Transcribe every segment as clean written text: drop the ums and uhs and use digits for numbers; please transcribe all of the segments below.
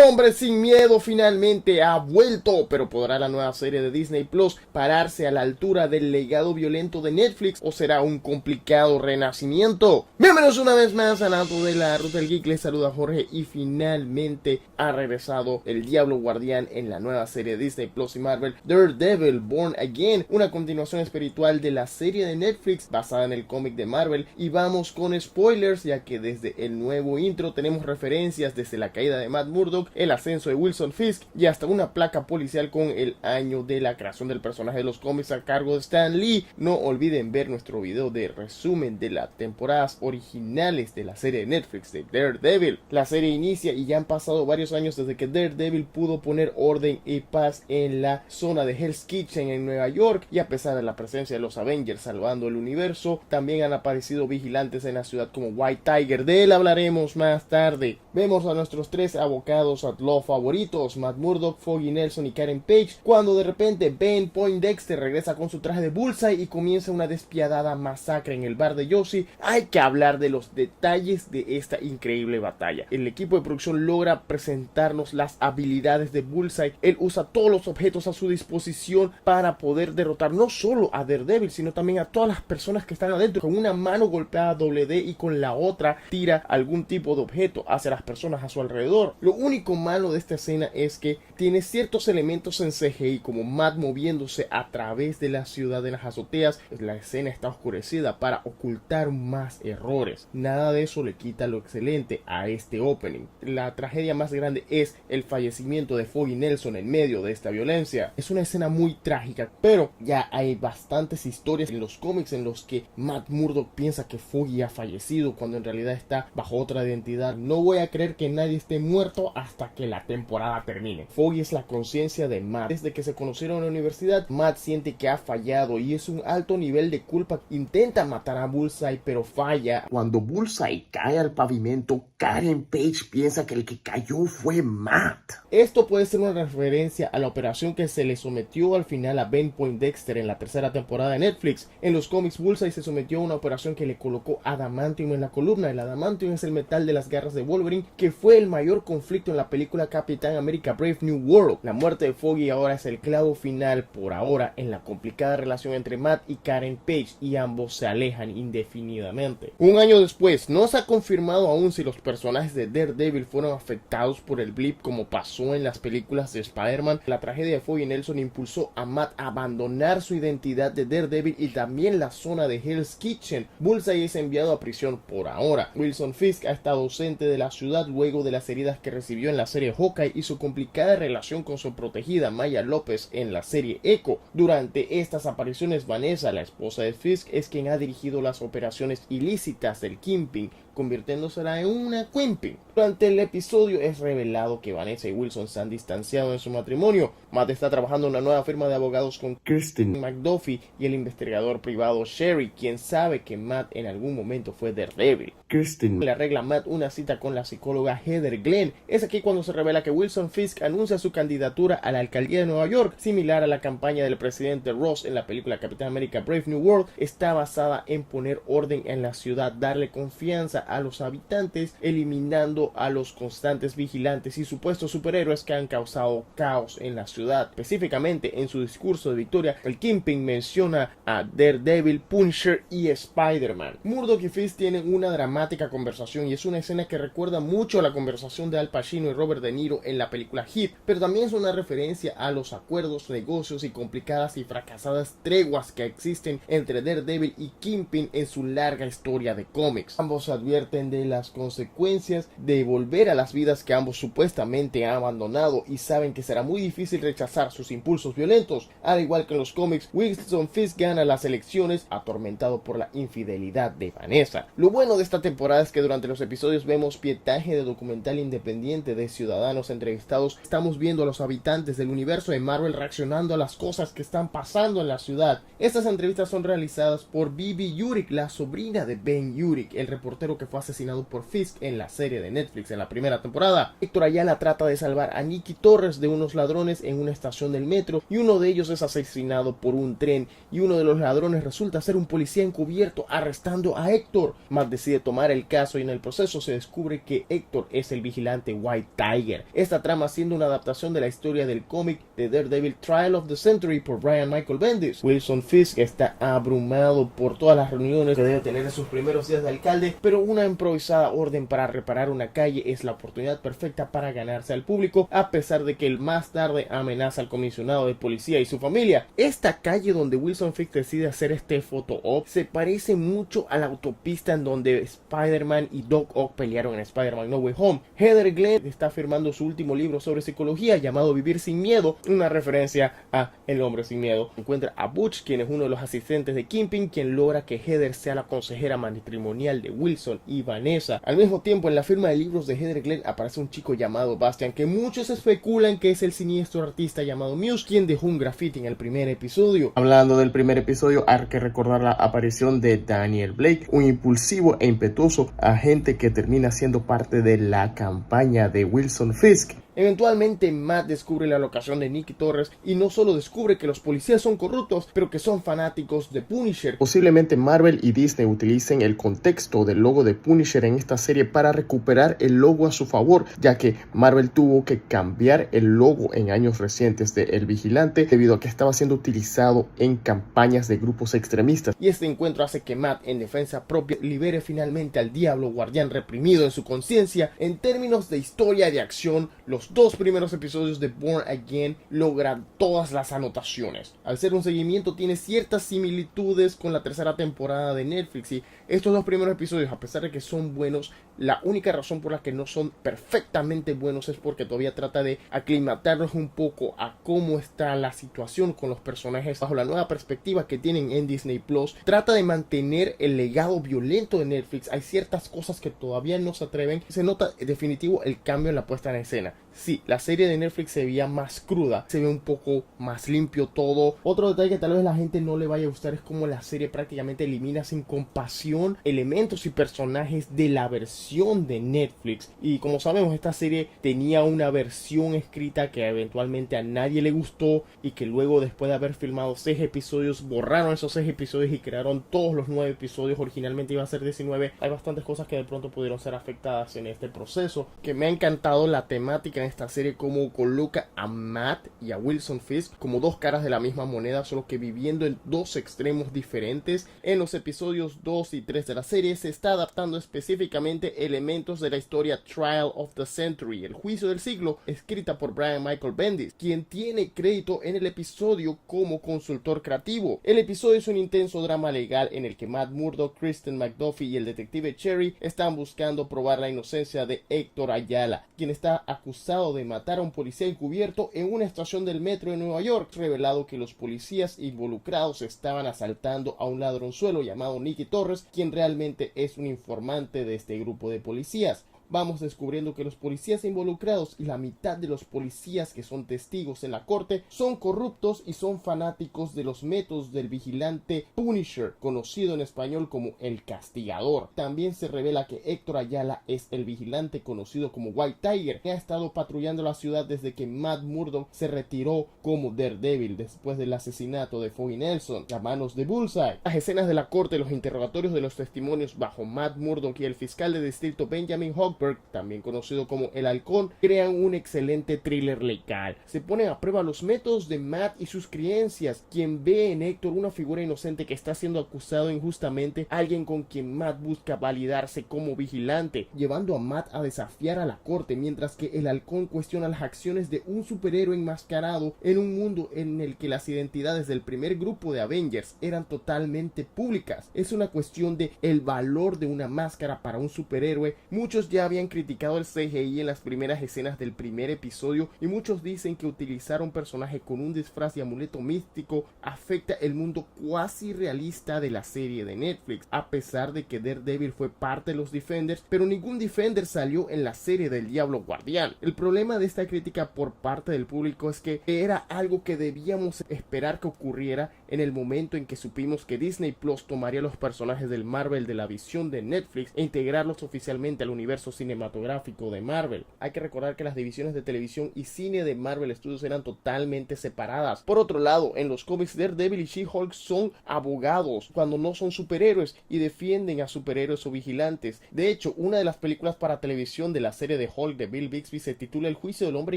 hombre sin miedo finalmente ha vuelto, pero ¿podrá la nueva serie de Disney Plus pararse a la altura del legado violento de Netflix o será un complicado renacimiento? Bienvenidos una vez más a Nato de la Ruta del Geek, les saluda Jorge y finalmente ha regresado el Diablo Guardián en la nueva serie de Disney Plus y Marvel, Daredevil Born Again, una continuación espiritual de la serie de Netflix basada en el cómic de Marvel. Y vamos con spoilers, ya que desde el nuevo intro tenemos referencias desde la caída de Matt Murdock, el ascenso de Wilson Fisk y hasta una placa policial con el año de la creación del personaje de los cómics a cargo de Stan Lee. No olviden ver nuestro video de resumen de las temporadas originales de la serie de Netflix de Daredevil. La serie inicia y ya han pasado varios años desde que Daredevil pudo poner orden y paz en la zona de Hell's Kitchen en Nueva York, y a pesar de la presencia de los Avengers salvando el universo, también han aparecido vigilantes en la ciudad como White Tiger. De él hablaremos más tarde. Vemos a nuestros tres abocados at law favoritos, Matt Murdock, Foggy Nelson y Karen Page, cuando de repente Ben Poindexter regresa con su traje de Bullseye y comienza una despiadada masacre en el bar de Josie. Hay que hablar de los detalles de esta increíble batalla. El equipo de producción logra presentarnos las habilidades de Bullseye. Él usa todos los objetos a su disposición para poder derrotar no solo a Daredevil, sino también a todas las personas que están adentro. Con una mano golpea a Doble D y con la otra tira algún tipo de objeto hacia las personas a su alrededor. Lo único malo de esta escena es que tiene ciertos elementos en CGI, como Matt moviéndose a través de la ciudad en las azoteas. La escena está oscurecida para ocultar más errores. Nada de eso le quita lo excelente a este opening. La tragedia más grande es el fallecimiento de Foggy Nelson en medio de esta violencia. Es una escena muy trágica, pero ya hay bastantes historias en los cómics en los que Matt Murdock piensa que Foggy ha fallecido cuando en realidad está bajo otra identidad. No voy a creer que nadie esté muerto hasta que la temporada termine. Foggy es la conciencia de Matt. Desde que se conocieron en la universidad, Matt siente que ha fallado y es un alto nivel de culpa. Intenta matar a Bullseye, pero falla. Cuando Bullseye cae al pavimento, Karen Page piensa que el que cayó fue Matt. Esto puede ser una referencia a la operación que se le sometió al final a Ben Poindexter en la tercera temporada de Netflix. En los cómics, Bullseye se sometió a una operación que le colocó adamantium en la columna. El adamantium es el metal de las garras de Wolverine, que fue el mayor conflicto en la película Capitán América Brave New World. La muerte de Foggy ahora es el clavo final por ahora en la complicada relación entre Matt y Karen Page, y ambos se alejan indefinidamente. Un año después, no se ha confirmado aún si los personajes de Daredevil fueron afectados por el blip como pasó en las películas de Spider-Man. La tragedia de Foggy Nelson impulsó a Matt a abandonar su identidad de Daredevil y también la zona de Hell's Kitchen. Bullseye es enviado a prisión por ahora. Wilson Fisk ha estado ausente de la ciudad luego de las heridas que recibió en la serie Hawkeye y su complicada relación con su protegida Maya López en la serie Echo. Durante estas apariciones, Vanessa, la esposa de Fisk, es quien ha dirigido las operaciones ilícitas del Kingpin, convirtiéndosela en una Queenpin. Durante el episodio es revelado que Vanessa y Wilson se han distanciado en su matrimonio. Matt está trabajando en una nueva firma de abogados con Kirsten McDuffie y el investigador privado Sherry, quien sabe que Matt en algún momento fue Daredevil. Kirsten le arregla a Matt una cita con la psicóloga Heather Glenn. Es aquí cuando se revela que Wilson Fisk anuncia su candidatura a la alcaldía de Nueva York, similar a la campaña del presidente Ross en la película Capitán América Brave New World. Está basada en poner orden en la ciudad, darle confianza a los habitantes, eliminando a los constantes vigilantes y supuestos superhéroes que han causado caos en la ciudad. Específicamente en su discurso de victoria, el Kingpin menciona a Daredevil, Punisher y Spider-Man. Murdock y Fisk tienen una dramática conversación y es una escena que recuerda mucho a la conversación de Al Pacino y Robert De Niro en la película Heat, pero también es una referencia a los acuerdos, negocios y complicadas y fracasadas treguas que existen entre Daredevil y Kingpin en su larga historia de cómics. Ambos advierten de las consecuencias de volver a las vidas que ambos supuestamente han abandonado y saben que será muy difícil rechazar sus impulsos violentos. Al igual que en los cómics, Wilson Fisk gana las elecciones atormentado por la infidelidad de Vanessa. Lo bueno de esta temporada es que durante los episodios vemos pietaje de documental independiente de ciudadanos entrevistados. Estamos viendo a los habitantes del universo de Marvel reaccionando a las cosas que están pasando en la ciudad. Estas entrevistas son realizadas por Bibi Yurik, la sobrina de Ben Urich, el reportero que fue asesinado por Fisk en la serie de Netflix en la primera temporada. Héctor Ayala trata de salvar a Nicky Torres de unos ladrones en una estación del metro y uno de ellos es asesinado por un tren y uno de los ladrones resulta ser un policía encubierto arrestando a Héctor. Matt decide tomar el caso y en el proceso se descubre que Héctor es el vigilante White Tiger. Esta trama siendo una adaptación de la historia del cómic de Daredevil Trial of the Century por Brian Michael Bendis. Wilson Fisk está abrumado por todas las reuniones que debe tener en sus primeros días de alcalde, pero una improvisada orden para reparar una calle es la oportunidad perfecta para ganarse al público, a pesar de que él más tarde amenaza al comisionado de policía y su familia. Esta calle donde Wilson Fisk decide hacer este photo-op se parece mucho a la autopista en donde Spider-Man y Doc Ock pelearon en Spider-Man No Way Home. Heather Glenn está firmando su último libro sobre psicología llamado Vivir sin miedo, una referencia a El hombre sin miedo. Encuentra a Butch, quien es uno de los asistentes de Kingpin, quien logra que Heather sea la consejera matrimonial de Wilson y Vanessa. Al mismo tiempo, en la firma de libros de Heather Glenn aparece un chico llamado Bastian, que muchos especulan que es el siniestro artista llamado Muse, quien dejó un graffiti en el primer episodio. Hablando del primer episodio, hay que recordar la aparición de Daniel Blake, un impulsivo e impetuoso agente que termina siendo parte de la campaña de Wilson Fisk. Eventualmente Matt descubre la locación de Nicky Torres y no solo descubre que los policías son corruptos, pero que son fanáticos de Punisher. Posiblemente Marvel y Disney utilicen el contexto del logo de Punisher en esta serie para recuperar el logo a su favor, ya que Marvel tuvo que cambiar el logo en años recientes de El Vigilante debido a que estaba siendo utilizado en campañas de grupos extremistas. Y este encuentro hace que Matt, en defensa propia, libere finalmente al diablo guardián reprimido en su conciencia. En términos de historia y de acción, los dos primeros episodios de Born Again logran todas las anotaciones. Al ser un seguimiento, tiene ciertas similitudes con la tercera temporada de Netflix, y estos dos primeros episodios, a pesar de que son buenos, la única razón por la que no son perfectamente buenos es porque todavía trata de aclimatarnos un poco a cómo está la situación con los personajes bajo la nueva perspectiva que tienen en Disney Plus. Trata de mantener el legado violento de Netflix. Hay ciertas cosas que todavía no se atreven. Se nota definitivo el cambio en la puesta en escena. Sí, la serie de Netflix se veía más cruda, se ve un poco más limpio todo. Otro detalle que tal vez la gente no le vaya a gustar es como la serie prácticamente elimina sin compasión elementos y personajes de la versión de Netflix. Y como sabemos, esta serie tenía una versión escrita que eventualmente a nadie le gustó, y que luego, después de haber filmado 6 episodios, borraron esos 6 episodios y crearon todos los 9 episodios. Originalmente iba a ser 19. Hay bastantes cosas que de pronto pudieron ser afectadas en este proceso. Que me ha encantado la temática en esta serie, como coloca a Matt y a Wilson Fisk como dos caras de la misma moneda, solo que viviendo en dos extremos diferentes. En los episodios 2 y 3 de la serie se está adaptando específicamente elementos de la historia Trial of the Century, el juicio del siglo, escrita por Brian Michael Bendis, quien tiene crédito en el episodio como consultor creativo. El episodio es un intenso drama legal en el que Matt Murdock, Kristen McDuffie y el detective Cherry están buscando probar la inocencia de Héctor Ayala, quien está acusado de matar a un policía encubierto en una estación del metro de Nueva York. Revelado que los policías involucrados estaban asaltando a un ladronzuelo llamado Nicky Torres, quien realmente es un informante de este grupo de policías. Vamos descubriendo que los policías involucrados y la mitad de los policías que son testigos en la corte son corruptos y son fanáticos de los métodos del vigilante Punisher, conocido en español como el Castigador. También se revela que Héctor Ayala es el vigilante conocido como White Tiger, que ha estado patrullando la ciudad desde que Matt Murdock se retiró como Daredevil después del asesinato de Foggy Nelson a manos de Bullseye. Las escenas de la corte, los interrogatorios de los testimonios bajo Matt Murdock y el fiscal de distrito Benjamin Hogg, también conocido como El Halcón, crean un excelente thriller legal. Se ponen a prueba los métodos de Matt y sus creencias, quien ve en Héctor una figura inocente que está siendo acusado injustamente, alguien con quien Matt busca validarse como vigilante, llevando a Matt a desafiar a la corte, mientras que El Halcón cuestiona las acciones de un superhéroe enmascarado en un mundo en el que las identidades del primer grupo de Avengers eran totalmente públicas. Es una cuestión de el valor de una máscara para un superhéroe. Muchos ya habían criticado el CGI en las primeras escenas del primer episodio y muchos dicen que utilizar a un personaje con un disfraz y amuleto místico afecta el mundo cuasi realista de la serie de Netflix, a pesar de que Daredevil fue parte de los Defenders, pero ningún Defender salió en la serie del Diablo Guardián. El problema de esta crítica por parte del público es que era algo que debíamos esperar que ocurriera en el momento en que supimos que Disney Plus tomaría los personajes del Marvel de la visión de Netflix e integrarlos oficialmente al universo cinematográfico de Marvel. Hay que recordar que las divisiones de televisión y cine de Marvel Studios eran totalmente separadas. Por otro lado, en los cómics Daredevil y She-Hulk son abogados cuando no son superhéroes y defienden a superhéroes o vigilantes. De hecho, una de las películas para televisión de la serie de Hulk de Bill Bixby se titula El juicio del hombre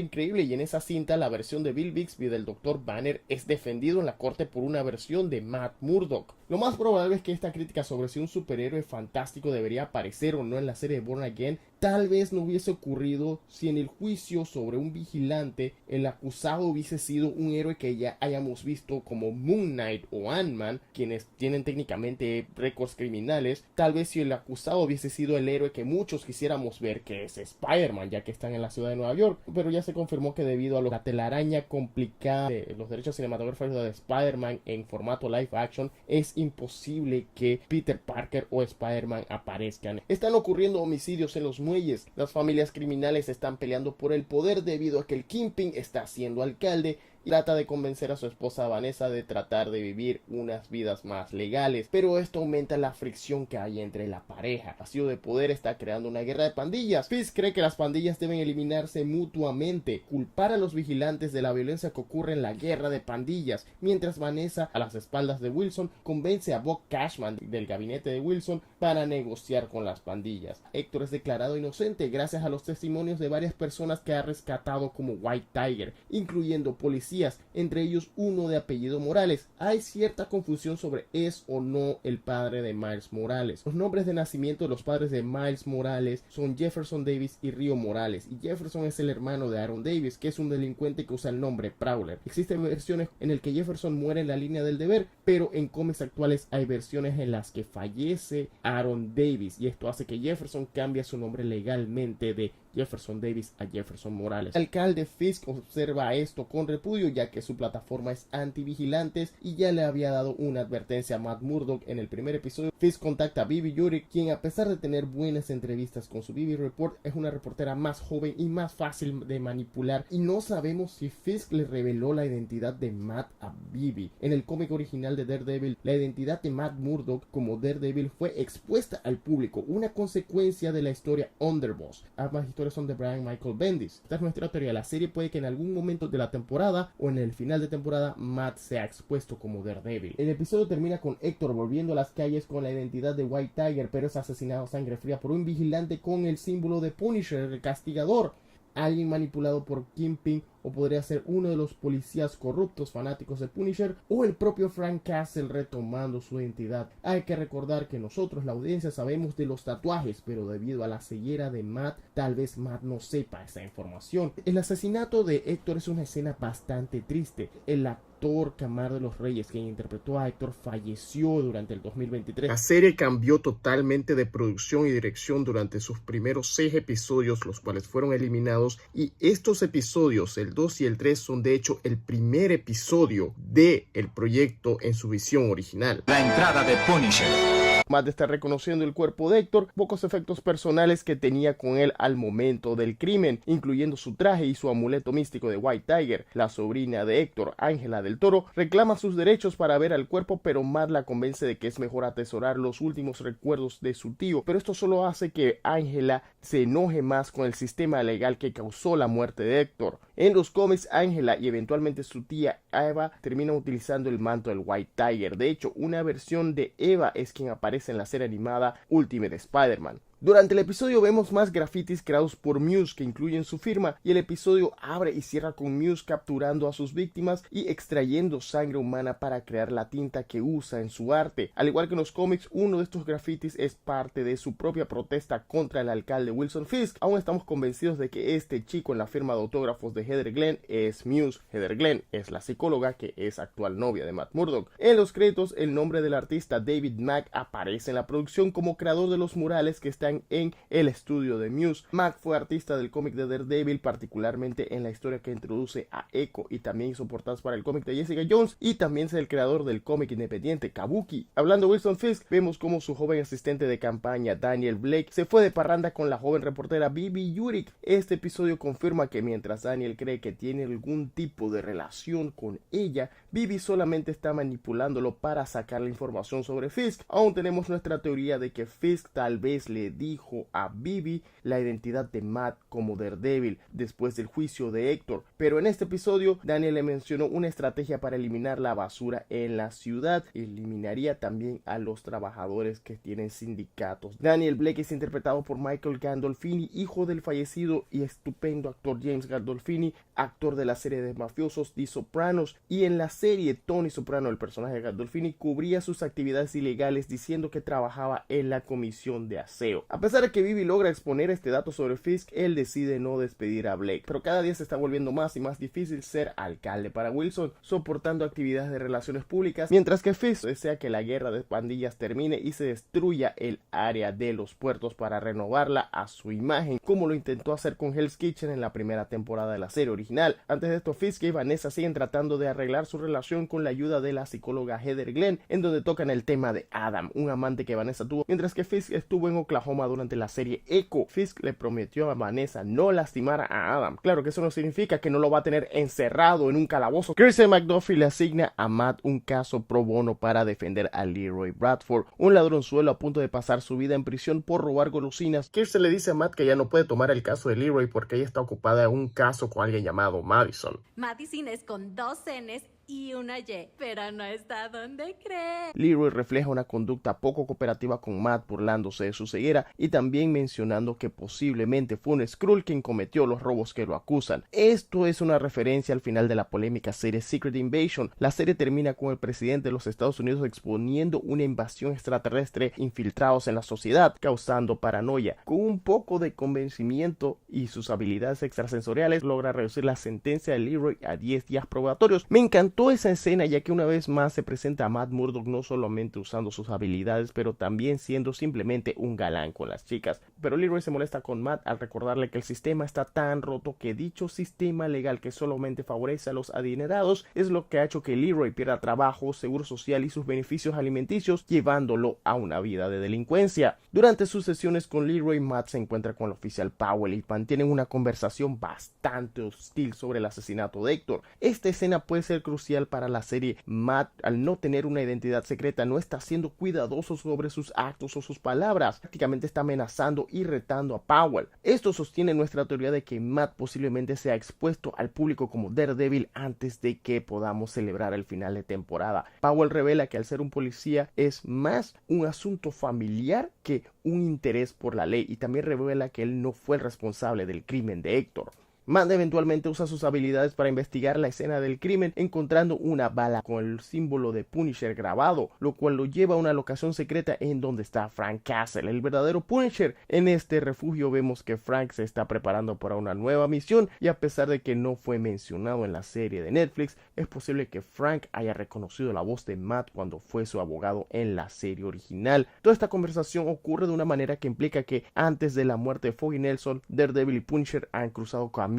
increíble, y en esa cinta la versión de Bill Bixby del Dr. Banner es defendido en la corte por una versión de Matt Murdock. Lo más probable es que esta crítica sobre si un superhéroe fantástico debería aparecer o no en la serie de Born Again tal vez no hubiese ocurrido si en el juicio sobre un vigilante el acusado hubiese sido un héroe que ya hayamos visto como Moon Knight o Ant-Man, quienes tienen técnicamente récords criminales. Tal vez si el acusado hubiese sido el héroe que muchos quisiéramos ver, que es Spider-Man, ya que están en la ciudad de Nueva York, pero ya se confirmó que debido a la telaraña complicada de los derechos cinematográficos de Spider-Man en formato live action, es imposible que Peter Parker o Spider-Man aparezcan. Están ocurriendo homicidios en los muelles, las familias criminales están peleando por el poder debido a que el Kingpin está siendo alcalde y trata de convencer a su esposa Vanessa de tratar de vivir unas vidas más legales, pero esto aumenta la fricción que hay entre la pareja. El vacío de poder está creando una guerra de pandillas. Fisk cree que las pandillas deben eliminarse mutuamente, culpar a los vigilantes de la violencia que ocurre en la guerra de pandillas, mientras Vanessa, a las espaldas de Wilson, convence a Bob Cashman del gabinete de Wilson para negociar con las pandillas. Héctor es declarado inocente gracias a los testimonios de varias personas que ha rescatado como White Tiger, incluyendo policías, entre ellos uno de apellido Morales. Hay cierta confusión sobre es o no el padre de Miles Morales. Los nombres de nacimiento de los padres de Miles Morales son Jefferson Davis y Rio Morales, y Jefferson es el hermano de Aaron Davis, que es un delincuente que usa el nombre Prowler. Existen versiones en las que Jefferson muere en la línea del deber, pero en cómics actuales hay versiones en las que fallece Aaron Davis, y esto hace que Jefferson cambie su nombre legalmente de Jefferson Davis a Jefferson Morales. El alcalde Fisk observa esto con repudio, ya que su plataforma es anti-vigilantes y ya le había dado una advertencia a Matt Murdock en el primer episodio. Fisk contacta a Bibi Juric, quien a pesar de tener buenas entrevistas con su Bibi Report, es una reportera más joven y más fácil de manipular, y no sabemos si Fisk le reveló la identidad de Matt a Bibi. En el cómic original de Daredevil, la identidad de Matt Murdock como Daredevil fue expuesta al público, una consecuencia de la historia Underboss. Ambas historias son de Brian Michael Bendis. Esta es nuestra teoría. La serie puede que en algún momento de la temporada o en el final de temporada Matt sea expuesto como Daredevil. El episodio termina con Héctor volviendo a las calles con la identidad de White Tiger, pero es asesinado a sangre fría por un vigilante con el símbolo de Punisher, el castigador. Alguien manipulado por Kingpin, o podría ser uno de los policías corruptos fanáticos de Punisher, o el propio Frank Castle retomando su identidad. Hay que recordar que nosotros, la audiencia, sabemos de los tatuajes, pero debido a la ceguera de Matt, tal vez Matt no sepa esa información. El asesinato de Héctor es una escena bastante triste. El actor Camar de los Reyes, quien interpretó a Héctor, falleció durante el 2023. La serie cambió totalmente de producción y dirección durante sus primeros 6 episodios, los cuales fueron eliminados, y estos episodios, el 2 y el 3, son de hecho el primer episodio del proyecto en su visión original. La entrada de Punisher. Matt está reconociendo el cuerpo de Héctor, pocos efectos personales que tenía con él al momento del crimen, incluyendo su traje y su amuleto místico de White Tiger. La sobrina de Héctor, Ángela del Toro, reclama sus derechos para ver al cuerpo, pero Matt la convence de que es mejor atesorar los últimos recuerdos de su tío, pero esto solo hace que Ángela se enoje más con el sistema legal que causó la muerte de Héctor. En los cómics, Ángela y eventualmente su tía Eva terminan utilizando el manto del White Tiger. De hecho, una versión de Eva es quien aparece en la serie animada Ultimate Spider-Man. Durante el episodio vemos más grafitis creados por Muse que incluyen su firma, y el episodio abre y cierra con Muse capturando a sus víctimas y extrayendo sangre humana para crear la tinta que usa en su arte. Al igual que en los cómics, uno de estos grafitis es parte de su propia protesta contra el alcalde Wilson Fisk. Aún estamos convencidos de que este chico en la firma de autógrafos de Heather Glenn es Muse. Heather Glenn es la psicóloga que es actual novia de Matt Murdock. En los créditos, el nombre del artista David Mack aparece en la producción como creador de los murales que están trabajan en el estudio de Muse. Mac fue artista del cómic de Daredevil, particularmente en la historia que introduce a Echo, y también hizo portadas para el cómic de Jessica Jones, y también es el creador del cómic independiente Kabuki. Hablando de Wilson Fisk, vemos como su joven asistente de campaña Daniel Blake se fue de parranda con la joven reportera Bibi Yurik. Este episodio confirma que mientras Daniel cree que tiene algún tipo de relación con ella, Bibi solamente está manipulándolo para sacar la información sobre Fisk. Aún tenemos nuestra teoría de que Fisk tal vez le dijo a Bibi la identidad de Matt como Daredevil después del juicio de Héctor, pero en este episodio Daniel le mencionó una estrategia para eliminar la basura en la ciudad. Eliminaría también a los trabajadores que tienen sindicatos. Daniel Blake es interpretado por Michael Gandolfini, hijo del fallecido y estupendo actor James Gandolfini, actor de la serie de mafiosos The Sopranos, y en la serie Tony Soprano, el personaje de Gandolfini cubría sus actividades ilegales diciendo que trabajaba en la comisión de aseo. A pesar de que Bibi logra exponer este dato sobre Fisk, él decide no despedir a Blake, pero cada día se está volviendo más y más difícil ser alcalde para Wilson, soportando actividades de relaciones públicas, mientras que Fisk desea que la guerra de pandillas termine y se destruya el área de los puertos para renovarla a su imagen, como lo intentó hacer con Hell's Kitchen en la primera temporada de la serie original. Antes de esto, Fisk y Vanessa siguen tratando de arreglar su relación con la ayuda de la psicóloga Heather Glenn, en donde tocan el tema de Adam, un amante que Vanessa tuvo mientras que Fisk estuvo en Oklahoma durante la serie Echo. Fisk le prometió a Vanessa no lastimar a Adam. Claro que eso no significa que no lo va a tener encerrado en un calabozo. Kristen McDuffie le asigna a Matt un caso pro bono para defender a Leroy Bradford, un ladronzuelo a punto de pasar su vida en prisión por robar golosinas. Kirsten le dice a Matt que ya no puede tomar el caso de Leroy porque ella está ocupada en un caso con alguien llamado Madison. Madison es con 2 N's y una Y, pero no está donde cree. Leroy refleja una conducta poco cooperativa con Matt, burlándose de su ceguera y también mencionando que posiblemente fue un Skrull quien cometió los robos que lo acusan. Esto es una referencia al final de la polémica serie Secret Invasion. La serie termina con el presidente de los Estados Unidos exponiendo una invasión extraterrestre infiltrados en la sociedad, causando paranoia. Con un poco de convencimiento y sus habilidades extrasensoriales, logra reducir la sentencia de Leroy a 10 días probatorios. Me encantó esa escena, ya que una vez más se presenta a Matt Murdock no solamente usando sus habilidades, pero también siendo simplemente un galán con las chicas. Pero Leroy se molesta con Matt al recordarle que el sistema está tan roto que dicho sistema legal que solamente favorece a los adinerados es lo que ha hecho que Leroy pierda trabajo, seguro social y sus beneficios alimenticios, llevándolo a una vida de delincuencia. Durante sus sesiones con Leroy, Matt se encuentra con el oficial Powell y mantienen una conversación bastante hostil sobre el asesinato de Héctor. Esta escena puede ser crucial para la serie. Matt, al no tener una identidad secreta, no está siendo cuidadoso sobre sus actos o sus palabras. Prácticamente está amenazando y retando a Powell. Esto sostiene nuestra teoría de que Matt posiblemente sea expuesto al público como Daredevil antes de que podamos celebrar el final de temporada. Powell revela que al ser un policía es más un asunto familiar que un interés por la ley, y también revela que él no fue el responsable del crimen de Héctor. Matt eventualmente usa sus habilidades para investigar la escena del crimen, encontrando una bala con el símbolo de Punisher grabado, lo cual lo lleva a una locación secreta en donde está Frank Castle, el verdadero Punisher. En este refugio vemos que Frank se está preparando para una nueva misión, y a pesar de que no fue mencionado en la serie de Netflix, es posible que Frank haya reconocido la voz de Matt cuando fue su abogado en la serie original. Toda esta conversación ocurre de una manera que implica que antes de la muerte de Foggy Nelson, Daredevil y Punisher han cruzado caminos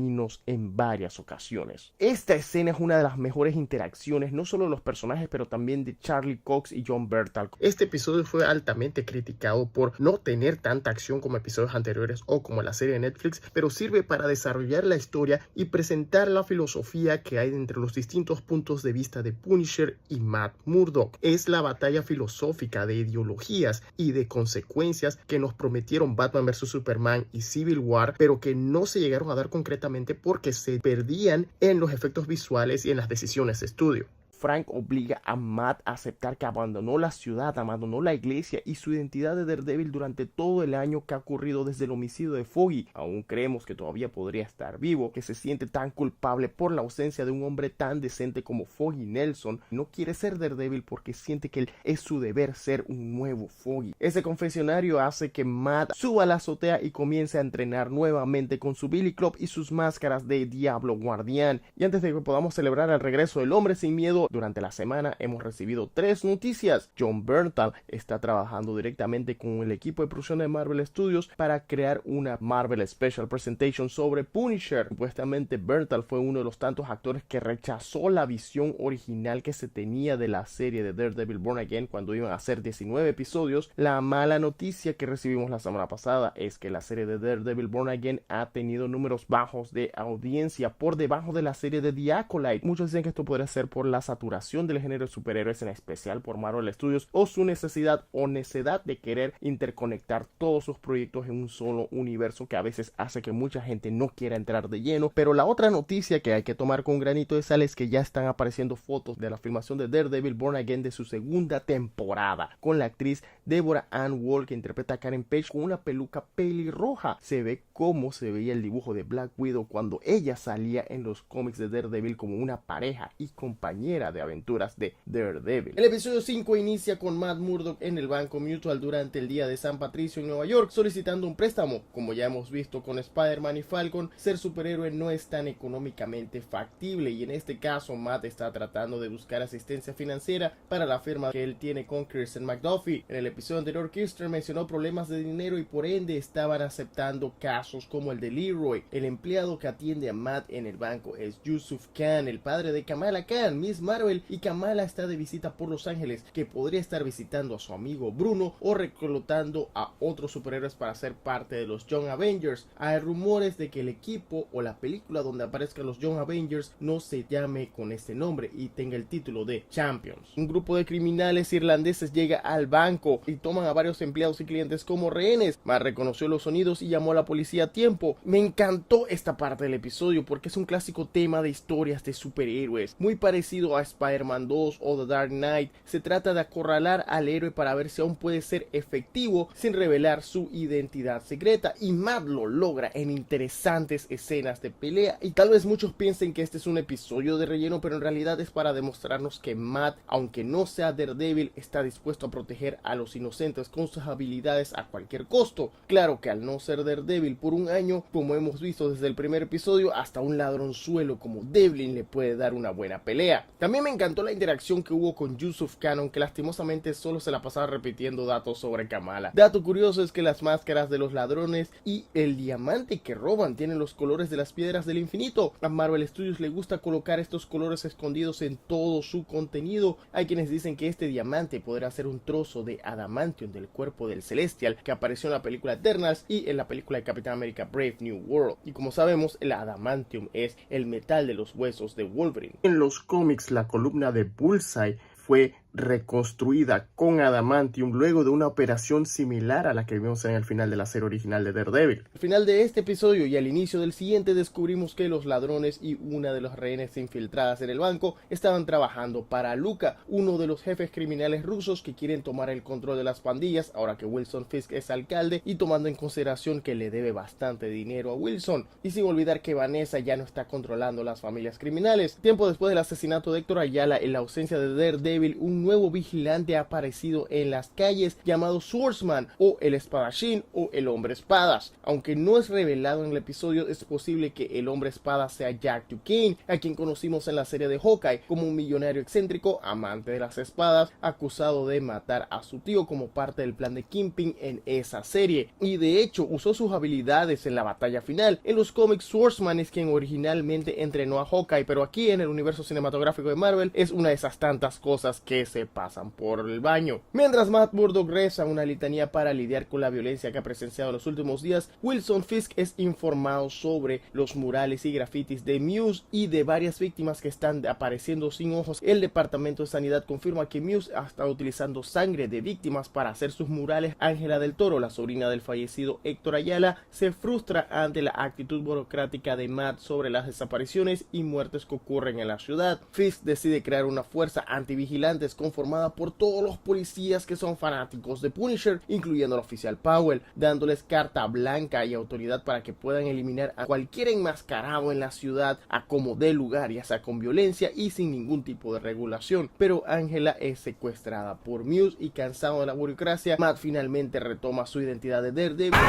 en varias ocasiones. Esta escena es una de las mejores interacciones, no solo de los personajes, pero también de Charlie Cox y John Bernthal. Este episodio fue altamente criticado por no tener tanta acción como episodios anteriores o como la serie de Netflix, pero sirve para desarrollar la historia y presentar la filosofía que hay entre los distintos puntos de vista de Punisher y Matt Murdock. Es la batalla filosófica de ideologías y de consecuencias que nos prometieron Batman vs Superman y Civil War, pero que no se llegaron a dar concretamente porque se perdían en los efectos visuales y en las decisiones de estudio. Frank obliga a Matt a aceptar que abandonó la ciudad, abandonó la iglesia y su identidad de Daredevil durante todo el año que ha ocurrido desde el homicidio de Foggy. Aún creemos que todavía podría estar vivo, que se siente tan culpable por la ausencia de un hombre tan decente como Foggy Nelson. No quiere ser Daredevil porque siente que es su deber ser un nuevo Foggy. Ese confesionario hace que Matt suba a la azotea y comience a entrenar nuevamente con su Billy Club y sus máscaras de Diablo Guardián. Y antes de que podamos celebrar el regreso del hombre sin miedo, Durante la semana hemos recibido 3 noticias. Jon Bernthal está trabajando directamente con el equipo de producción de Marvel Studios para crear una Marvel Special Presentation sobre Punisher. Supuestamente Bernthal fue uno de los tantos actores que rechazó la visión original que se tenía de la serie de Daredevil Born Again cuando iban a ser 19 episodios. La mala noticia que recibimos la semana pasada es que la serie de Daredevil Born Again ha tenido números bajos de audiencia, por debajo de la serie de The Acolyte. Muchos dicen que esto podría ser por la saturación del género de superhéroes, en especial por Marvel Studios, o su necesidad o necedad de querer interconectar todos sus proyectos en un solo universo, que a veces hace que mucha gente no quiera entrar de lleno. Pero la otra noticia que hay que tomar con un granito de sal es que ya están apareciendo fotos de la filmación de Daredevil Born Again de su segunda temporada, con la actriz Deborah Ann Woll, que interpreta a Karen Page, con una peluca pelirroja. Se ve cómo se veía el dibujo de Black Widow cuando ella salía en los cómics de Daredevil como una pareja y compañera de aventuras de Daredevil. El episodio 5 inicia con Matt Murdock en el Banco Mutual durante el día de San Patricio en Nueva York, solicitando un préstamo. Como ya hemos visto con Spider-Man y Falcon, ser superhéroe no es tan económicamente factible, y en este caso Matt está tratando de buscar asistencia financiera para la firma que él tiene con Kirsten McDuffie. En el episodio anterior, Kirsten mencionó problemas de dinero y por ende estaban aceptando casos como el de Leroy. El empleado que atiende a Matt en el banco es Yusuf Khan, el padre de Kamala Khan, Miss Marvel, y Kamala está de visita por Los Ángeles, que podría estar visitando a su amigo Bruno o reclutando a otros superhéroes para ser parte de los Young Avengers. Hay rumores de que el equipo o la película donde aparezcan los Young Avengers no se llame con este nombre y tenga el título de Champions. Un grupo de criminales irlandeses llega al banco y toman a varios empleados y clientes como rehenes. Matt reconoció los sonidos y llamó a la policía a tiempo. Me encantó esta parte del episodio porque es un clásico tema de historias de superhéroes, muy parecido a Spider-Man 2 o The Dark Knight. Se trata de acorralar al héroe para ver si aún puede ser efectivo sin revelar su identidad secreta, y Matt lo logra en interesantes escenas de pelea. Y tal vez muchos piensen que este es un episodio de relleno, pero en realidad es para demostrarnos que Matt, aunque no sea Daredevil, está dispuesto a proteger a los inocentes con sus habilidades a cualquier costo. Claro que al no ser Daredevil por un año, como hemos visto desde el primer episodio, hasta un ladronzuelo como Devlin le puede dar una buena pelea. También me encantó la interacción que hubo con Yusuf Khan, que lastimosamente solo se la pasaba repitiendo datos sobre Kamala. Dato curioso es que las máscaras de los ladrones y el diamante que roban tienen los colores de las piedras del infinito. A Marvel Studios le gusta colocar estos colores escondidos en todo su contenido. Hay quienes dicen que este diamante podrá ser un trozo de adamantium del cuerpo del Celestial que apareció en la película Eternals y en la película de Capitán América Brave New World. Y como sabemos, el adamantium es el metal de los huesos de Wolverine. En los cómics, la columna de Bullseye fue reconstruida con adamantium luego de una operación similar a la que vimos en el final de la serie original de Daredevil. Al final de este episodio y al inicio del siguiente descubrimos que los ladrones y una de los rehenes infiltradas en el banco estaban trabajando para Luka, uno de los jefes criminales rusos que quieren tomar el control de las pandillas ahora que Wilson Fisk es alcalde, y tomando en consideración que le debe bastante dinero a Wilson, y sin olvidar que Vanessa ya no está controlando las familias criminales. Tiempo después del asesinato de Héctor Ayala, en la ausencia de Daredevil, un nuevo vigilante ha aparecido en las calles llamado Swordsman, o el espadachín, o el hombre espadas. Aunque no es revelado en el episodio, es posible que el hombre espada sea Jack Duquesne, a quien conocimos en la serie de Hawkeye como un millonario excéntrico, amante de las espadas, acusado de matar a su tío como parte del plan de Kingpin en esa serie, y de hecho usó sus habilidades en la batalla final. En los cómics, Swordsman es quien originalmente entrenó a Hawkeye, pero aquí en el universo cinematográfico de Marvel es una de esas tantas cosas que se pasan por el baño. Mientras Matt Murdock reza una litanía para lidiar con la violencia que ha presenciado en los últimos días, Wilson Fisk es informado sobre los murales y grafitis de Muse y de varias víctimas que están apareciendo sin ojos. El Departamento de Sanidad confirma que Muse ha estado utilizando sangre de víctimas para hacer sus murales. Ángela del Toro, la sobrina del fallecido Héctor Ayala, se frustra ante la actitud burocrática de Matt sobre las desapariciones y muertes que ocurren en la ciudad. Fisk decide crear una fuerza antivigilantes con conformada por todos los policías que son fanáticos de Punisher, incluyendo al oficial Powell, dándoles carta blanca y autoridad para que puedan eliminar a cualquier enmascarado en la ciudad a como dé lugar, ya sea con violencia y sin ningún tipo de regulación. Pero Angela es secuestrada por Muse y, cansado de la burocracia, Matt finalmente retoma su identidad de Daredevil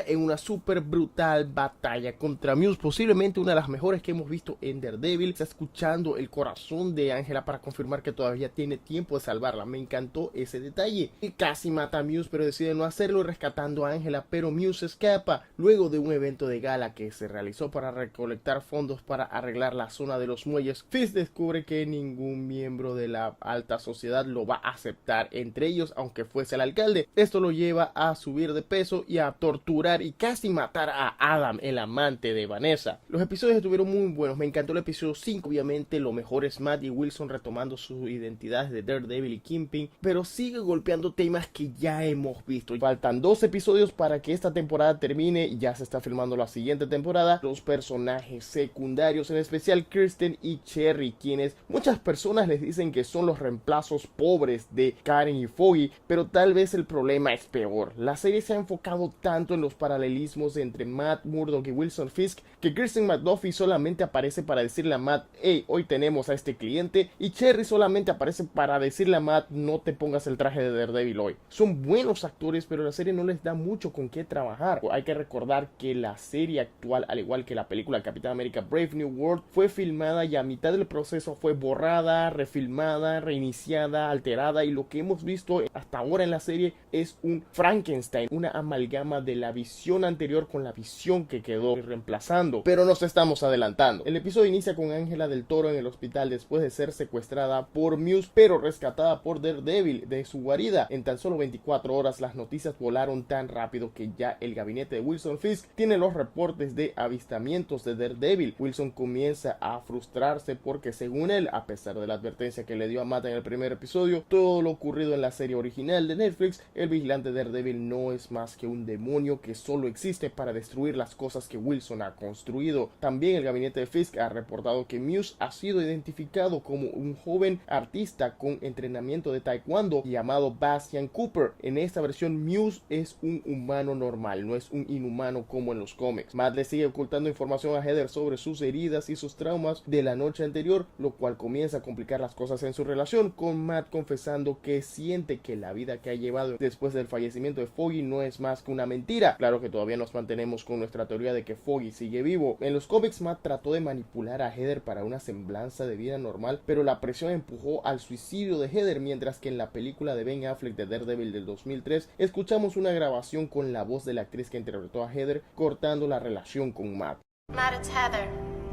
en una super brutal batalla contra Muse, posiblemente una de las mejores que hemos visto en Daredevil. Está escuchando el corazón de Angela para confirmar que todavía tiene tiempo de salvarla. Me encantó ese detalle. Y casi mata a Muse, pero decide no hacerlo, rescatando a Angela, pero Muse escapa luego de un evento de gala que se realizó para recolectar fondos para arreglar la zona de los muelles. Fisk descubre que ningún miembro de la alta sociedad lo va a aceptar, entre ellos aunque fuese el alcalde. Esto lo lleva a subir de peso y a torturar y casi matar a Adam, el amante de Vanessa. Los episodios estuvieron muy buenos. Me encantó el episodio 5. Obviamente lo mejor es Matt y Wilson retomando sus identidades de Daredevil y Kingpin, pero sigue golpeando temas que ya hemos visto. Faltan 2 episodios para que esta temporada termine y ya se está filmando la siguiente temporada. Los personajes secundarios, en especial Kirsten y Cherry, quienes muchas personas les dicen que son los reemplazos pobres de Karen y Foggy, pero tal vez el problema es peor. La serie se ha enfocado tanto en los paralelismos entre Matt Murdock y Wilson Fisk que Kirsten McDuffie solamente aparece para decirle a Matt: hey, hoy tenemos a este cliente, y Cherry solamente aparece para decirle a Matt: no te pongas el traje de Daredevil hoy. Son buenos actores, pero la serie no les da mucho con qué trabajar. Hay que recordar que la serie actual, al igual que la película Capitán América Brave New World, fue filmada y a mitad del proceso fue borrada, refilmada, reiniciada, alterada, y lo que hemos visto hasta ahora en la serie es un Frankenstein, una amalgama de la visión anterior con la visión que quedó reemplazando. Pero nos estamos adelantando. El episodio inicia con Ángela del Toro en el hospital después de ser secuestrada por Muse, pero rescatada por Daredevil de su guarida. En tan solo 24 horas las noticias volaron tan rápido que ya el gabinete de Wilson Fisk tiene los reportes de avistamientos de Daredevil. Wilson comienza a frustrarse porque, según él, a pesar de la advertencia que le dio a Matt en el primer episodio, todo lo ocurrido en la serie original de Netflix, el vigilante Daredevil no es más que un demonio que solo existe para destruir las cosas que Wilson ha construido. También el gabinete de Fisk ha reportado que Muse ha sido identificado como un joven artista con entrenamiento de taekwondo llamado Bastian Cooper. En esta versión, Muse es un humano normal, no es un inhumano como en los cómics. Matt le sigue ocultando información a Heather sobre sus heridas y sus traumas de la noche anterior, lo cual comienza a complicar las cosas en su relación, con Matt confesando que siente que la vida que ha llevado después del fallecimiento de Foggy no es más que una mentira. Claro que todavía nos mantenemos con nuestra teoría de que Foggy sigue vivo. En los cómics, Matt trató de manipular a Heather para una semblanza de vida normal, pero la presión empujó al suicidio de Heather, mientras que en la película de Ben Affleck de Daredevil del 2003 escuchamos una grabación con la voz de la actriz que interpretó a Heather cortando la relación con Matt. Matt, it's Heather.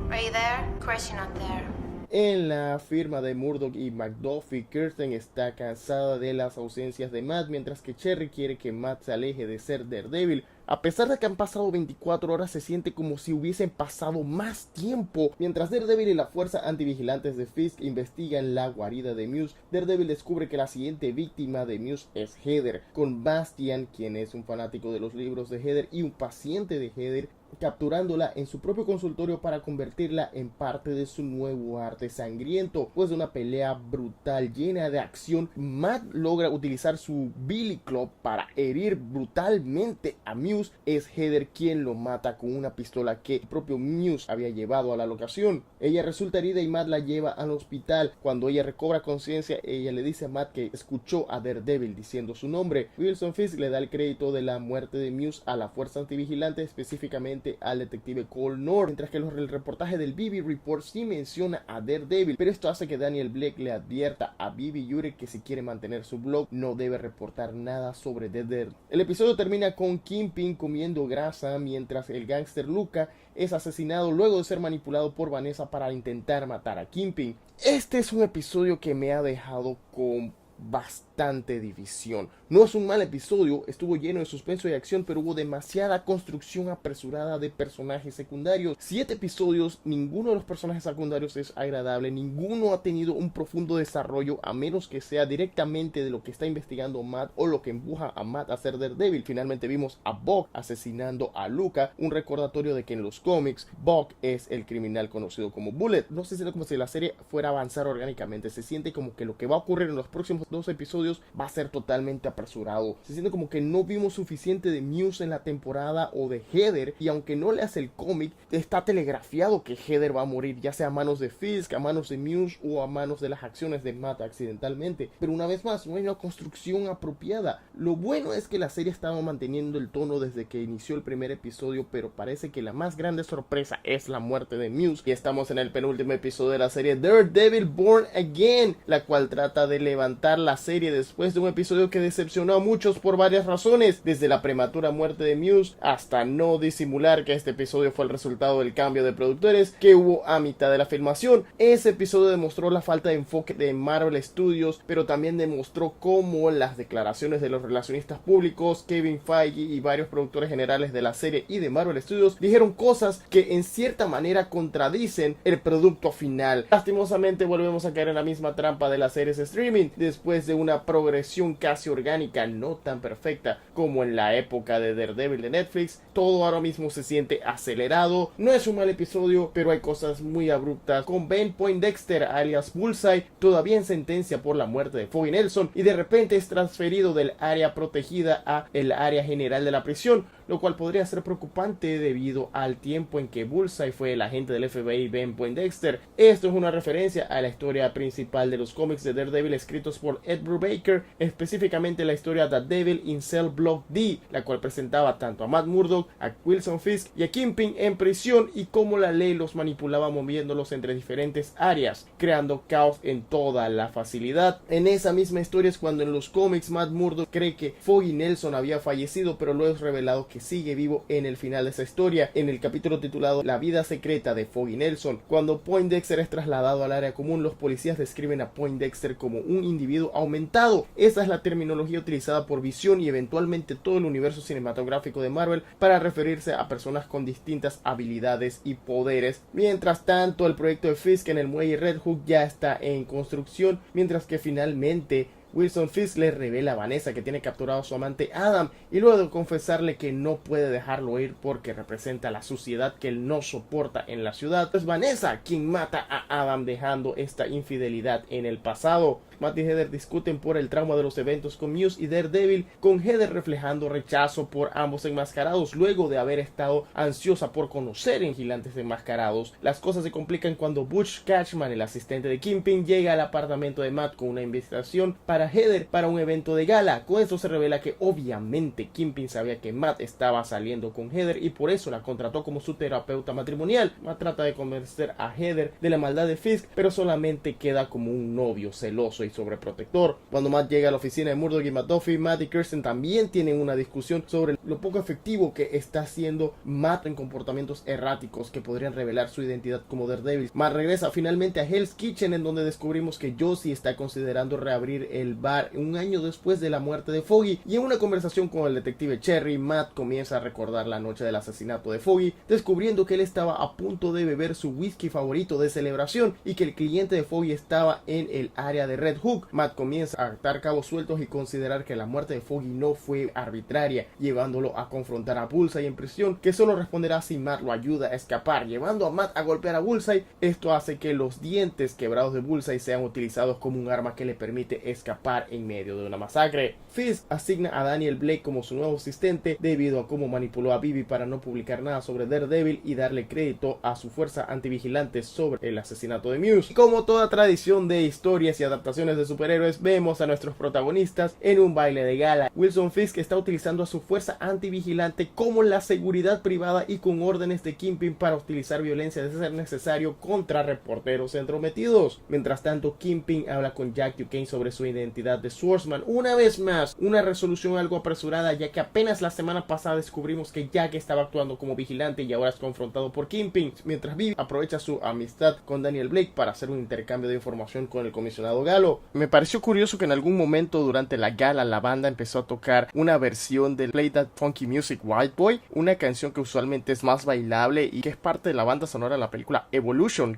Are you there? Of course you're not there. En la firma de Murdock y McDuffie, Kirsten está cansada de las ausencias de Matt, mientras que Cherry quiere que Matt se aleje de ser Daredevil. A pesar de que han pasado 24 horas, se siente como si hubiesen pasado más tiempo. Mientras Daredevil y la fuerza antivigilantes de Fisk investigan la guarida de Muse, Daredevil descubre que la siguiente víctima de Muse es Heather, con Bastian, quien es un fanático de los libros de Heather y un paciente de Heather, capturándola en su propio consultorio para convertirla en parte de su nuevo arte sangriento. Después de una pelea brutal llena de acción, Matt logra utilizar su Billy Club para herir brutalmente a Muse. Es Heather quien lo mata con una pistola que el propio Muse había llevado a la locación. Ella resulta herida y Matt la lleva al hospital. Cuando ella recobra conciencia, ella le dice a Matt que escuchó a Daredevil diciendo su nombre. Wilson Fisk le da el crédito de la muerte de Muse a la fuerza antivigilante, específicamente al detective Cole North, mientras que el reportaje del BB Report sí menciona a Daredevil, pero esto hace que Daniel Blake le advierta a BB Jurek que si quiere mantener su blog no debe reportar nada sobre Daredevil. El episodio termina con Kingpin comiendo grasa mientras el gángster Luca es asesinado luego de ser manipulado por Vanessa para intentar matar a Kingpin. Este es un episodio que me ha dejado con bastante división. No es un mal episodio, estuvo lleno de suspenso y acción, pero hubo demasiada construcción apresurada de personajes secundarios. 7 episodios, ninguno de los personajes secundarios es agradable, ninguno ha tenido un profundo desarrollo, a menos que sea directamente de lo que está investigando Matt o lo que empuja a Matt a ser Daredevil. Finalmente vimos a Buck asesinando a Luca, un recordatorio de que en los cómics Buck es el criminal conocido como Bullet. No se siente como si la serie fuera a avanzar orgánicamente, se siente como que lo que va a ocurrir en los próximos 2 episodios va a ser totalmente apresurado. Se siente como que no vimos suficiente de Muse en la temporada o de Heather, y aunque no leas el cómic, está telegrafiado que Heather va a morir, ya sea a manos de Fisk, a manos de Muse o a manos de las acciones de Matt accidentalmente. Pero una vez más, no hay una construcción apropiada. Lo bueno es que la serie estaba manteniendo el tono desde que inició el primer episodio, pero parece que la más grande sorpresa es la muerte de Muse, y estamos en el penúltimo episodio de la serie Daredevil Born Again, la cual trata de levantar la serie después de un episodio que decepcionó a muchos por varias razones, desde la prematura muerte de Muse hasta no disimular que este episodio fue el resultado del cambio de productores que hubo a mitad de la filmación. Ese episodio demostró la falta de enfoque de Marvel Studios, pero también demostró cómo las declaraciones de los relacionistas públicos, Kevin Feige y varios productores generales de la serie y de Marvel Studios dijeron cosas que en cierta manera contradicen el producto final. Lastimosamente volvemos a caer en la misma trampa de las series streaming, después de una progresión casi orgánica, no tan perfecta como en la época de Daredevil de Netflix. Todo ahora mismo se siente acelerado. No es un mal episodio, pero hay cosas muy abruptas, con Ben Poindexter alias Bullseye todavía en sentencia por la muerte de Foggy Nelson, y de repente es transferido del área protegida a el área general de la prisión, lo cual podría ser preocupante debido al tiempo en que Bullseye fue el agente del FBI Ben Poindexter. Esto es una referencia a la historia principal de los cómics de Daredevil escritos por Ed Brubaker, específicamente la historia The Devil in Cell Block D, la cual presentaba tanto a Matt Murdock, a Wilson Fisk y a Kingpin en prisión, y cómo la ley los manipulaba moviéndolos entre diferentes áreas, creando caos en toda la facilidad. En esa misma historia es cuando en los cómics Matt Murdock cree que Foggy Nelson había fallecido, pero luego es revelado que sigue vivo en el final de esa historia, en el capítulo titulado La vida secreta de Foggy Nelson. Cuando Poindexter es trasladado al área común, los policías describen a Poindexter como un individuo aumentado. Esa es la terminología utilizada por Visión y eventualmente todo el universo cinematográfico de Marvel para referirse a personas con distintas habilidades y poderes. Mientras tanto, el proyecto de Fisk en el muelle Red Hook ya está en construcción, mientras que finalmente Wilson Fisk le revela a Vanessa que tiene capturado a su amante Adam, y luego de confesarle que no puede dejarlo ir porque representa la suciedad que él no soporta en la ciudad, es Vanessa quien mata a Adam, dejando esta infidelidad en el pasado. Matt y Heather discuten por el trauma de los eventos con Muse y Daredevil, con Heather reflejando rechazo por ambos enmascarados luego de haber estado ansiosa por conocer vigilantes enmascarados. Las cosas se complican cuando Butch Catchman, el asistente de Kingpin, llega al apartamento de Matt con una invitación para Heather para un evento de gala. Con esto se revela que obviamente Kingpin sabía que Matt estaba saliendo con Heather y por eso la contrató como su terapeuta matrimonial. Matt trata de convencer a Heather de la maldad de Fisk, pero solamente queda como un novio celoso y sobreprotector. Cuando Matt llega a la oficina de Murdock y McDuffie, Matt y Kirsten también tienen una discusión sobre lo poco efectivo que está haciendo Matt en comportamientos erráticos que podrían revelar su identidad como Daredevil. Matt regresa finalmente a Hell's Kitchen, en donde descubrimos que Josie está considerando reabrir el bar un año después de la muerte de Foggy, y en una conversación con el detective Cherry, Matt comienza a recordar la noche del asesinato de Foggy, descubriendo que él estaba a punto de beber su whisky favorito de celebración y que el cliente de Foggy estaba en el área de Red Hook. Matt comienza a atar cabos sueltos y considerar que la muerte de Foggy no fue arbitraria, llevándolo a confrontar a Bullseye en prisión, que solo responderá si Matt lo ayuda a escapar, llevando a Matt a golpear a Bullseye. Esto hace que los dientes quebrados de Bullseye sean utilizados como un arma que le permite escapar en medio de una masacre. Fisk asigna a Daniel Blake como su nuevo asistente debido a cómo manipuló a Bibi para no publicar nada sobre Daredevil y darle crédito a su fuerza antivigilante sobre el asesinato de Muse. Como toda tradición de historias y adaptaciones de superhéroes, vemos a nuestros protagonistas en un baile de gala. Wilson Fisk está utilizando a su fuerza antivigilante como la seguridad privada y con órdenes de Kingpin para utilizar violencia de ser necesario contra reporteros entrometidos. Mientras tanto, Kingpin habla con Jack Duquesne sobre su identidad de Swordsman. Una vez más, una resolución algo apresurada, ya que apenas la semana pasada descubrimos que Jack estaba actuando como vigilante y ahora es confrontado por Kingpin, mientras Vivi aprovecha su amistad con Daniel Blake para hacer un intercambio de información con el comisionado Galo. video. Me pareció curioso que en algún momento durante la gala la banda empezó a tocar una versión del Play That Funky Music White Boy, una canción que usualmente es más bailable y que es parte de la banda sonora de la película Evolution.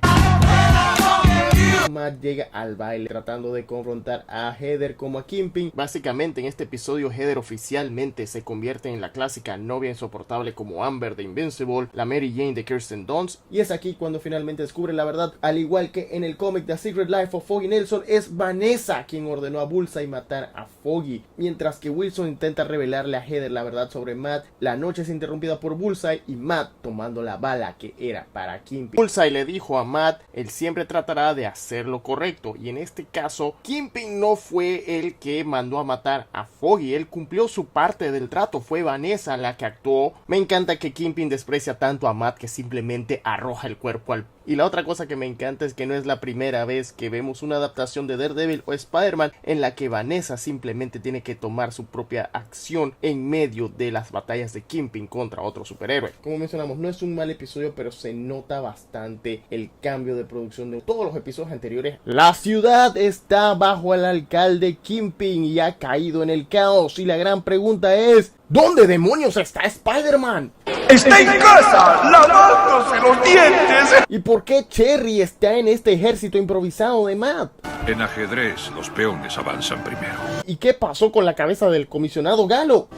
Matt llega al baile tratando de confrontar a Heather como a Kingpin. Básicamente en este episodio Heather oficialmente se convierte en la clásica novia insoportable como Amber de Invincible, la Mary Jane de Kirsten Dunst, y es aquí cuando finalmente descubre la verdad. Al igual que en el cómic The Secret Life of Foggy Nelson, es Vanessa quien ordenó a Bullseye matar a Foggy, mientras que Wilson intenta revelarle a Heather la verdad sobre Matt. La noche es interrumpida por Bullseye y Matt tomando la bala que era para Kingpin. Bullseye le dijo a Matt, él siempre tratará de hacer lo correcto, y en este caso Kingpin no fue el que mandó a matar a Foggy, él cumplió su parte del trato, fue Vanessa la que actuó. Me encanta que Kingpin desprecia tanto a Matt que simplemente arroja el cuerpo al... Y la otra cosa que me encanta es que no es la primera vez que vemos una adaptación de Daredevil o Spider-Man en la que Vanessa simplemente tiene que tomar su propia acción en medio de las batallas de Kingpin contra otro superhéroe. Como mencionamos, no es un mal episodio, pero se nota bastante el cambio de producción de todos los episodios anteriores. La ciudad está bajo el alcalde Kingpin y ha caído en el caos, y la gran pregunta es: ¿dónde demonios está Spider-Man? ¡Está en casa, lavándose los dientes! ¿Y por qué Cherry está en este ejército improvisado de Matt? En ajedrez, los peones avanzan primero. ¿Y qué pasó con la cabeza del comisionado Galo?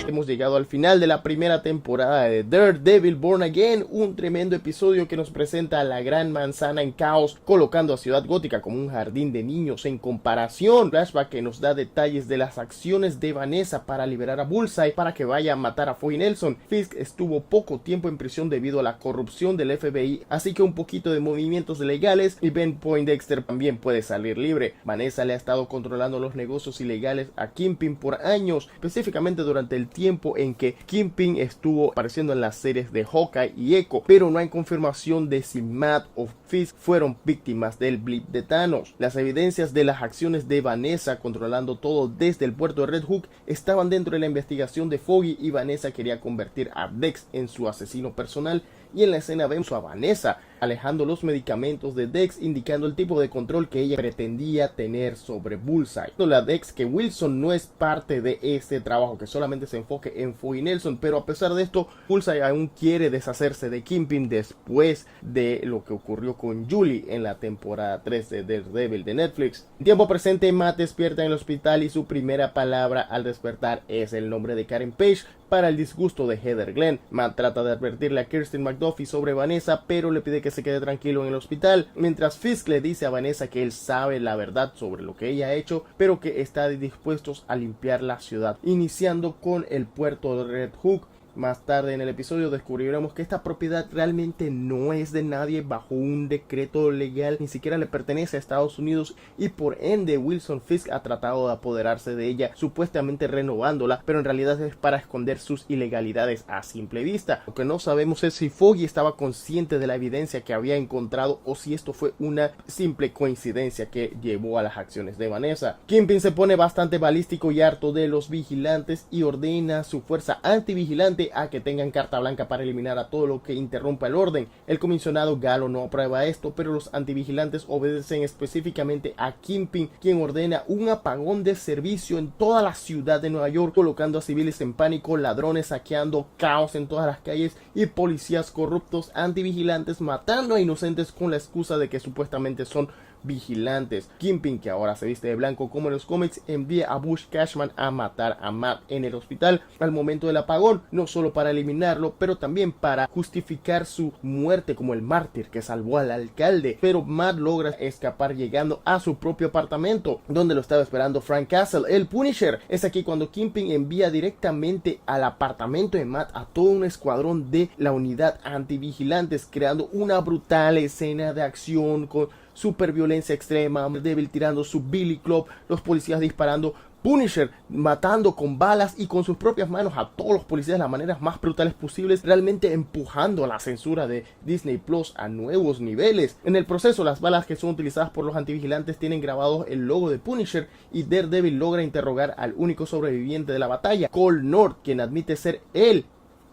Hemos llegado al final de la primera temporada de Daredevil Born Again, un tremendo episodio que nos presenta a la Gran Manzana en caos, colocando a Ciudad Gótica como un jardín de niños en comparación. Flashback que nos da detalles de las acciones de Vanessa para liberar a Bullseye para que vaya a matar a Foggy Nelson. Fisk estuvo poco tiempo en prisión debido a la corrupción del FBI, así que un poquito de movimientos legales y Ben Poindexter también puede salir libre. Vanessa le ha estado controlando los negocios ilegales a Kingpin por años, específicamente durante el tiempo en que Kingpin estuvo apareciendo en las series de Hawkeye y Echo, pero no hay confirmación de si Matt o Fisk fueron víctimas del blip de Thanos. Las evidencias de las acciones de Vanessa controlando todo desde el puerto de Red Hook estaban dentro de la investigación de Foggy, y Vanessa quería convertir a Dex en su asesino personal. Y en la escena vemos a Vanessa alejando los medicamentos de Dex, indicando el tipo de control que ella pretendía tener sobre Bullseye. La Dex que Wilson no es parte de este trabajo, que solamente se enfoque en Foggy Nelson, pero a pesar de esto, Bullseye aún quiere deshacerse de Kingpin después de lo que ocurrió con Julie en la temporada 3 de Daredevil de Netflix. En tiempo presente, Matt despierta en el hospital y su primera palabra al despertar es el nombre de Karen Page, para el disgusto de Heather Glenn. Matt trata de advertirle a Kirsten McDuffie sobre Vanessa, pero le pide que se quede tranquilo en el hospital, mientras Fisk le dice a Vanessa que él sabe la verdad sobre lo que ella ha hecho, pero que está dispuestos a limpiar la ciudad, iniciando con el puerto de Red Hook. Más tarde en el episodio descubriremos que esta propiedad realmente no es de nadie bajo un decreto legal, ni siquiera le pertenece a Estados Unidos, y por ende Wilson Fisk ha tratado de apoderarse de ella, supuestamente renovándola, pero en realidad es para esconder sus ilegalidades a simple vista. Lo que no sabemos es si Foggy estaba consciente de la evidencia que había encontrado o si esto fue una simple coincidencia que llevó a las acciones de Vanessa. Kingpin se pone bastante balístico y harto de los vigilantes y ordena a su fuerza antivigilante a que tengan carta blanca para eliminar a todo lo que interrumpa el orden. El comisionado Galo no aprueba esto, pero los antivigilantes obedecen específicamente a Kingpin, quien ordena un apagón de servicio en toda la ciudad de Nueva York, colocando a civiles en pánico, ladrones saqueando, caos en todas las calles y policías corruptos antivigilantes matando a inocentes con la excusa de que supuestamente son vigilantes. Kingpin, que ahora se viste de blanco como en los cómics, envía a Bush Cashman a matar a Matt en el hospital al momento del apagón, no solo para eliminarlo, pero también para justificar su muerte como el mártir que salvó al alcalde. Pero Matt logra escapar llegando a su propio apartamento, donde lo estaba esperando Frank Castle, el Punisher. Es aquí cuando Kingpin envía directamente al apartamento de Matt a todo un escuadrón de la unidad antivigilantes, creando una brutal escena de acción con super violencia extrema, Daredevil tirando su Billy Club, los policías disparando, Punisher matando con balas y con sus propias manos a todos los policías de las maneras más brutales posibles, realmente empujando la censura de Disney Plus a nuevos niveles. En el proceso, las balas que son utilizadas por los antivigilantes tienen grabado el logo de Punisher, y Daredevil logra interrogar al único sobreviviente de la batalla, Cole North, quien admite ser él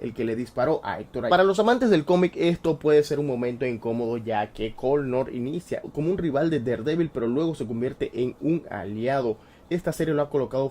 el que le disparó a Héctor. Para los amantes del cómic esto puede ser un momento incómodo, ya que Connor inicia como un rival de Daredevil pero luego se convierte en un aliado. Esta serie lo ha colocado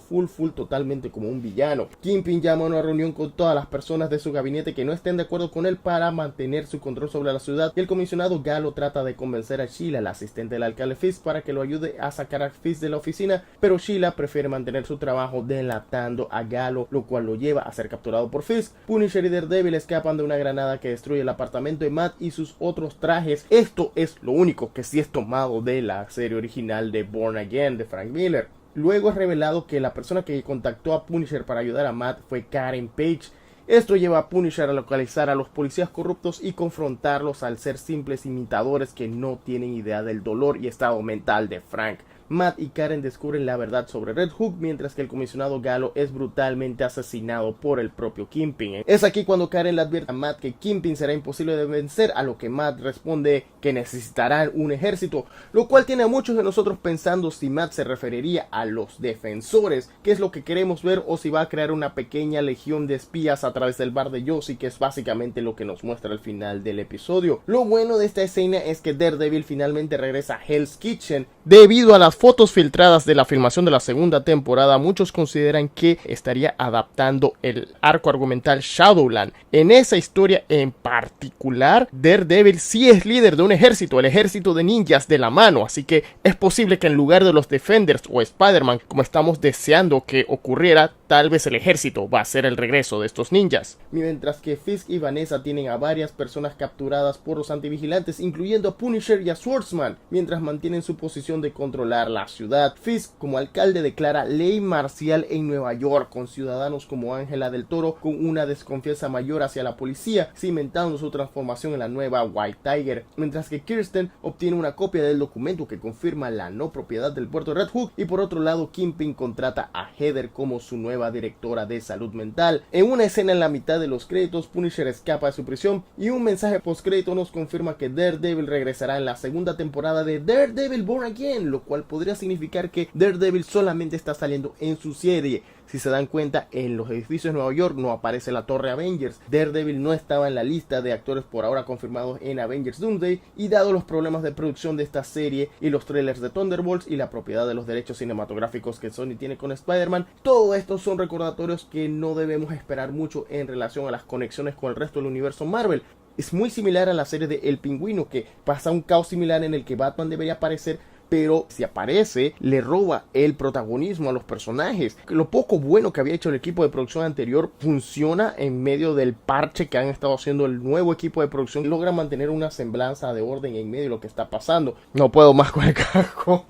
totalmente como un villano. Kingpin llama a una reunión con todas las personas de su gabinete que no estén de acuerdo con él para mantener su control sobre la ciudad, y el comisionado Gallo trata de convencer a Sheila, la asistente del alcalde Fisk, para que lo ayude a sacar a Fisk de la oficina, pero Sheila prefiere mantener su trabajo delatando a Gallo, lo cual lo lleva a ser capturado por Fisk. Punisher y Daredevil escapan de una granada que destruye el apartamento de Matt y sus otros trajes. Esto es lo único que sí es tomado de la serie original de Born Again de Frank Miller. Luego es revelado que la persona que contactó a Punisher para ayudar a Matt fue Karen Page. Esto lleva a Punisher a localizar a los policías corruptos y confrontarlos al ser simples imitadores que no tienen idea del dolor y estado mental de Frank. Matt y Karen descubren la verdad sobre Red Hook, mientras que el comisionado Gallo es brutalmente asesinado por el propio Kingpin. Es aquí cuando Karen le advierte a Matt que Kingpin será imposible de vencer, a lo que Matt responde que necesitarán un ejército, lo cual tiene a muchos de nosotros pensando si Matt se referiría a los defensores, que es lo que queremos ver, o si va a crear una pequeña legión de espías a través del bar de Josie, que es básicamente lo que nos muestra al final del episodio. Lo bueno de esta escena es que Daredevil finalmente regresa a Hell's Kitchen. Debido a las fotos filtradas de la filmación de la segunda temporada, muchos consideran que estaría adaptando el arco argumental Shadowland. En esa historia en particular, Daredevil sí es líder de un ejército, el ejército de ninjas de la mano, así que es posible que en lugar de los Defenders o Spider-Man, como estamos deseando que ocurriera, tal vez el ejército va a ser el regreso de estos ninjas. Mientras que Fisk y Vanessa tienen a varias personas capturadas por los antivigilantes, incluyendo a Punisher y a Swordsman, mientras mantienen su posición de controlar la ciudad. Fisk, como alcalde, declara ley marcial en Nueva York, con ciudadanos como Ángela del Toro con una desconfianza mayor hacia la policía, cimentando su transformación en la nueva White Tiger, mientras que Kirsten obtiene una copia del documento que confirma la no propiedad del puerto de Red Hook, y por otro lado Kingpin contrata a Heather como su nueva directora de salud mental. En una escena en la mitad de los créditos, Punisher escapa de su prisión y un mensaje postcrédito nos confirma que Daredevil regresará en la segunda temporada de Daredevil Born Again, lo cual podría significar que Daredevil solamente está saliendo en su serie. Si se dan cuenta, en los edificios de Nueva York no aparece la Torre Avengers. Daredevil no estaba en la lista de actores por ahora confirmados en Avengers Doomsday, y dado los problemas de producción de esta serie y los trailers de Thunderbolts y la propiedad de los derechos cinematográficos que Sony tiene con Spider-Man, todo esto son recordatorios que no debemos esperar mucho en relación a las conexiones con el resto del universo Marvel. Es muy similar a la serie de El Pingüino, que pasa un caos similar en el que Batman debería aparecer, pero si aparece, le roba el protagonismo a los personajes. Lo poco bueno que había hecho el equipo de producción anterior funciona en medio del parche que han estado haciendo el nuevo equipo de producción. Logra mantener una semblanza de orden en medio de lo que está pasando. No puedo más con el carajo.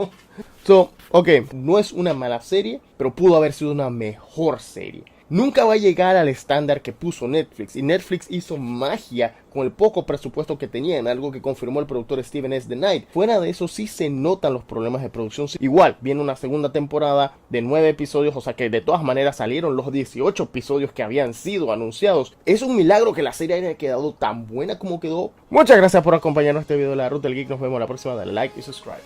Ok, no es una mala serie, pero pudo haber sido una mejor serie. Nunca va a llegar al estándar que puso Netflix, y Netflix hizo magia con el poco presupuesto que tenían, algo que confirmó el productor Steven S. The Knight. Fuera de eso sí se notan los problemas de producción. Igual, viene una segunda temporada de 9 episodios, o sea que de todas maneras salieron los 18 episodios que habían sido anunciados. Es un milagro que la serie haya quedado tan buena como quedó. Muchas gracias por acompañarnos en este video de La Ruta del Geek. Nos vemos la próxima. Dale like y subscribe.